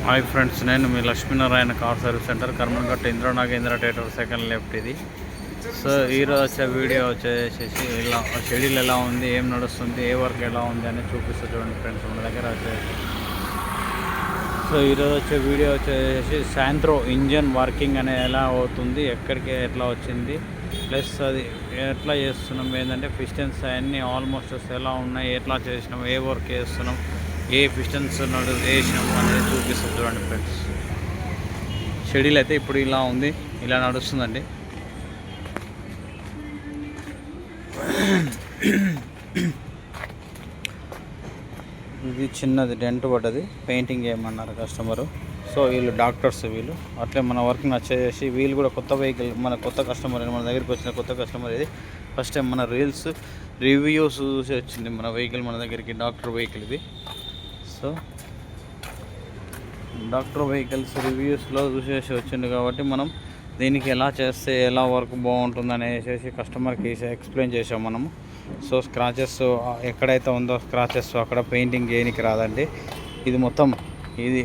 Hi friends, నేను మీ Lakshminarayana car service centre Karmanghat Indra Nagendra theatre second left ఇది. సో ఈరోజు వచ్చే వీడియో వచ్చేసి ఇలా షెడ్యూల్ ఎలా ఉంది, ఏం నడుస్తుంది, ఏ వర్క్ ఎలా ఉంది అని చూపిస్తూ చూడండి ఫ్రెండ్స్ మన దగ్గర వచ్చేసి. సో ఈరోజు వచ్చే వీడియో వచ్చేసి శాంత్రో ఇంజన్ వర్కింగ్ అనేది ఎలా అవుతుంది, ఎక్కడికి ఎట్లా వచ్చింది, ప్లస్ అది ఎట్లా చేస్తున్నాం, ఏంటంటే పిస్టన్స్ అన్నీ ఆల్మోస్ట్ ఎలా ఉన్నాయి, ఎట్లా చేసినాం, ఏ వర్క్ చేస్తున్నాం, ఏ పిస్టన్స్ వేసినాము అనేది చూపిస్తుంది చూడండి ఫ్రెండ్స్. షెడ్యూల్ అయితే ఇప్పుడు ఇలా ఉంది, ఇలా నడుస్తుందండి. ఇది చిన్నది డెంట్ పడ్డది, పెయింటింగ్ చేయమన్నారు కస్టమరు. సో వీళ్ళు డాక్టర్స్, వీళ్ళు అట్లే మన వర్క్ నచ్చేసి వీళ్ళు కూడా కొత్త వెహికల్, మన కొత్త కస్టమర్, మన దగ్గరికి వచ్చిన కొత్త కస్టమర్. ఇది ఫస్ట్ టైం మన రీల్స్ రివ్యూస్ చూసి వచ్చింది మన వెహికల్ మన దగ్గరికి. డాక్టర్ వెహికల్ ఇది. సో డాక్టర్ వెహికల్స్ రివ్యూస్లో చూసేసి వచ్చింది కాబట్టి మనం దీనికి ఎలా చేస్తే ఎలా వర్క్ బాగుంటుంది అనేసి కస్టమర్కి ఎక్స్ప్లెయిన్ చేసాం మనము. సో స్క్రాచెస్ ఎక్కడైతే ఉందో స్క్రాచెస్ అక్కడ పెయింటింగ్ చేయడానికి రాదండి. ఇది మొత్తం ఇది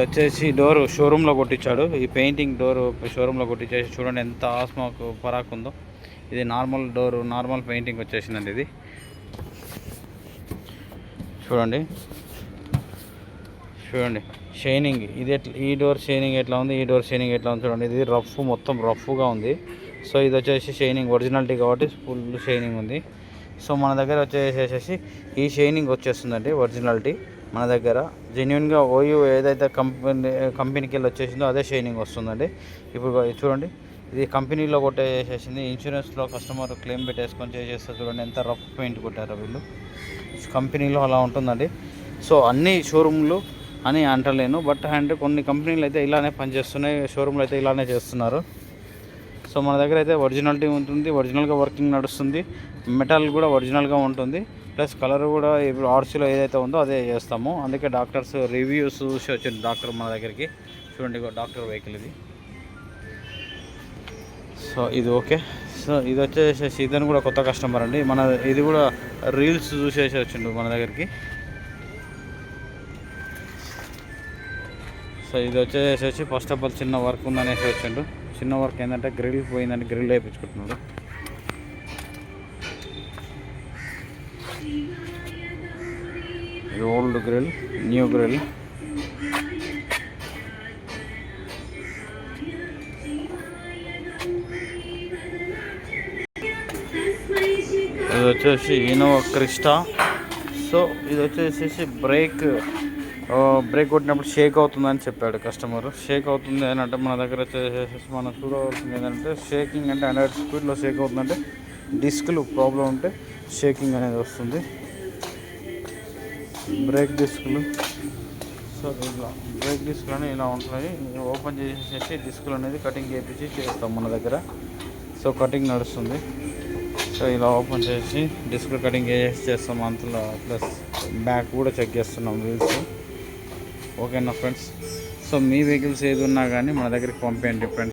వచ్చేసి డోరు షోరూంలో కొట్టించాడు. ఈ పెయింటింగ్ డోరు షోరూంలో కొట్టించేసి చూడండి ఎంత ఆస్మాకు పరాకు ఉందో. ఇది నార్మల్ డోరు, నార్మల్ పెయింటింగ్ వచ్చేసిందండి. ఇది చూడండి షైనింగ్. ఇది ఈ డోర్ షైనింగ్ ఎట్లా ఉంది, ఈ డోర్ షైనింగ్ ఎట్లా ఉంది చూడండి. ఇది రఫ్, మొత్తం రఫ్గా ఉంది. సో ఇది వచ్చేసి షైనింగ్ ఒరిజినాలిటీ కాబట్టి ఫుల్ షైనింగ్ ఉంది. సో మన దగ్గర వచ్చేసేసి ఈ షైనింగ్ వచ్చేస్తుందండి ఒరిజినాలిటీ. మన దగ్గర జెన్యున్గా ఓయూ ఏదైతే కంపెనీకి వెళ్ళి వచ్చేసిందో అదే షైనింగ్ వస్తుందండి. ఇప్పుడు చూడండి, ఇది కంపెనీలో కొట్టేసేసింది. ఇన్సూరెన్స్లో కస్టమర్ క్లెయిమ్ పెట్టేసుకొని చేసేస్తారు చూడండి ఎంత రఫ్ పెయింట్ కొట్టారో వీళ్ళు. కంపెనీలో అలా ఉంటుందండి. సో అన్ని షోరూమ్లు అని అంటలేను, బట్ అంటే కొన్ని కంపెనీలు అయితే ఇలానే పనిచేస్తున్నాయి, షోరూమ్లు అయితే ఇలానే చేస్తున్నారు. సో మన దగ్గర అయితే ఒరిజినాలిటీ ఉంటుంది, ఒరిజినల్గా వర్కింగ్ నడుస్తుంది, మెటల్ కూడా ఒరిజినల్గా ఉంటుంది, ప్లస్ కలర్ కూడా ఇప్పుడు ఆర్సీలో ఏదైతే ఉందో అదే చేస్తాము. అందుకే డాక్టర్స్ రివ్యూస్ చూసి వచ్చింది డాక్టర్ మన దగ్గరికి. చూడండి డాక్టర్ వెహికల్ ఇది. సో ఇది ఓకే. సో ఇది వచ్చేసి ఇతను కూడా కొత్త కస్టమర్ అండి. మన ఇది కూడా రీల్స్ చూసేసి వచ్చిండు మన దగ్గరికి. సో ఇది వచ్చేసి ఫస్ట్ ఆఫ్ ఆల్ చిన్న వర్క్ ఉందనేసి వచ్చిండు. చిన్న వర్క్ ఏంటంటే గ్రిల్ పోయిందంటే గ్రిల్ వేయించుకుంటున్నాడు. Old grill, new grill. ఇది వచ్చేసి ఇన్నోవా క్రిస్టా. సో ఇది వచ్చేసి బ్రేక్ కొట్టినప్పుడు షేక్ అవుతుందని చెప్పాడు కస్టమర్. షేక్ అవుతుంది అని అంటే మన దగ్గర వచ్చేసి మనం చూడవలసింది ఏంటంటే షేకింగ్ అంటే 100 స్పీడ్లో షేక్ అవుతుందంటే డిస్క్లు ప్రాబ్లం ఉంటే షేకింగ్ అనేది వస్తుంది. బ్రేక్ డిస్క్లు. సో ఇలా బ్రేక్ డిస్క్లు అనేవి ఇలా ఉంటాయి. ఓపెన్ చేసేసి డిస్క్లు అనేది కటింగ్ చేయించి చేస్తాం మన దగ్గర. సో కటింగ్ నడుస్తుంది. సో ఇలా ఓపెన్ చేసి డిస్క్ కటింగ్ చేస్తాం అంతలో. ప్లస్ బ్యాక్ కూడా చెక్ చేస్తున్నాం వీల్స్. ఓకేనా ఫ్రెండ్స్. సో మీ వెహికల్స్ ఏది ఉన్నా కానీ మన దగ్గరికి పంపేయండి ఫ్రెండ్స్.